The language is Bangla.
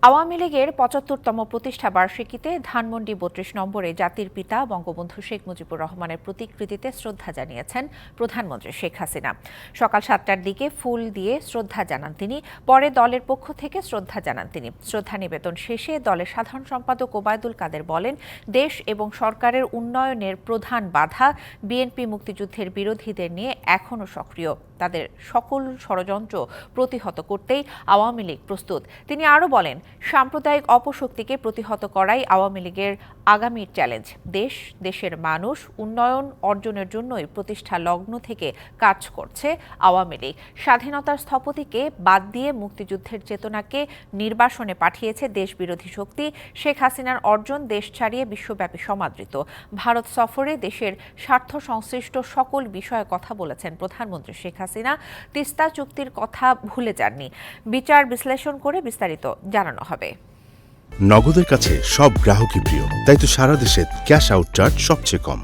আওয়ামী লীগের ৭৫তম প্রতিষ্ঠা বার্ষিকীতে ধানমন্ডি ৩২ নম্বরে জাতির পিতা বঙ্গবন্ধু শেখ মুজিবুর রহমানের প্রতিকৃতিতে শ্রদ্ধা জানিয়েছেন প্রধানমন্ত্রী শেখ হাসিনা। সকাল ৭টার দিকে ফুল দিয়ে শ্রদ্ধা জানান তিনি। পরে দলের পক্ষ থেকে শ্রদ্ধা জানান তিনি। শ্রদ্ধা নিবেদন শেষে দলের সাধারণ সম্পাদক ওবায়দুল কাদের বলেন, দেশ এবং সরকারের উন্নয়নের প্রধান বাধা বিএনপি মুক্তিযুদ্ধের বিরোধীদের নিয়ে এখনও সক্রিয়। তাদের সকল ষড়যন্ত্র প্রতিহত করতেই আওয়ামী লীগ প্রস্তুত। তিনি আরও বলেন, সাম্প্রদায়িক অপশক্তিকে প্রতিহত করাই আওয়ামী লীগের আগামীর চ্যালেঞ্জ। দেশের মানুষ উন্নয়ন অর্জনের জন্যই প্রতিষ্ঠা লগ্ন থেকে কাজ করছে আওয়ামী লীগ। স্বাধীনতার স্থপতিকে বাদ দিয়ে মুক্তিযুদ্ধের চেতনাকে নির্বাসনে পাঠিয়েছে দেশবিরোধী শক্তি। শেখ হাসিনার অর্জন দেশ ছাড়িয়ে বিশ্বব্যাপী সমাদৃত। ভারত সফরে দেশের স্বার্থ সংশ্লিষ্ট সকল বিষয়ে কথা বলেছেন প্রধানমন্ত্রী শেখ হাসিনা। তিস্তা চুক্তির কথা ভুলে যাননি। বিচার বিশ্লেষণ করে বিস্তারিত জানানো হবে। নগদের কাছে সব গ্রাহকই প্রিয়, তাই তো সারা দেশে ক্যাশ আউট চার্জ সবচেয়ে কম।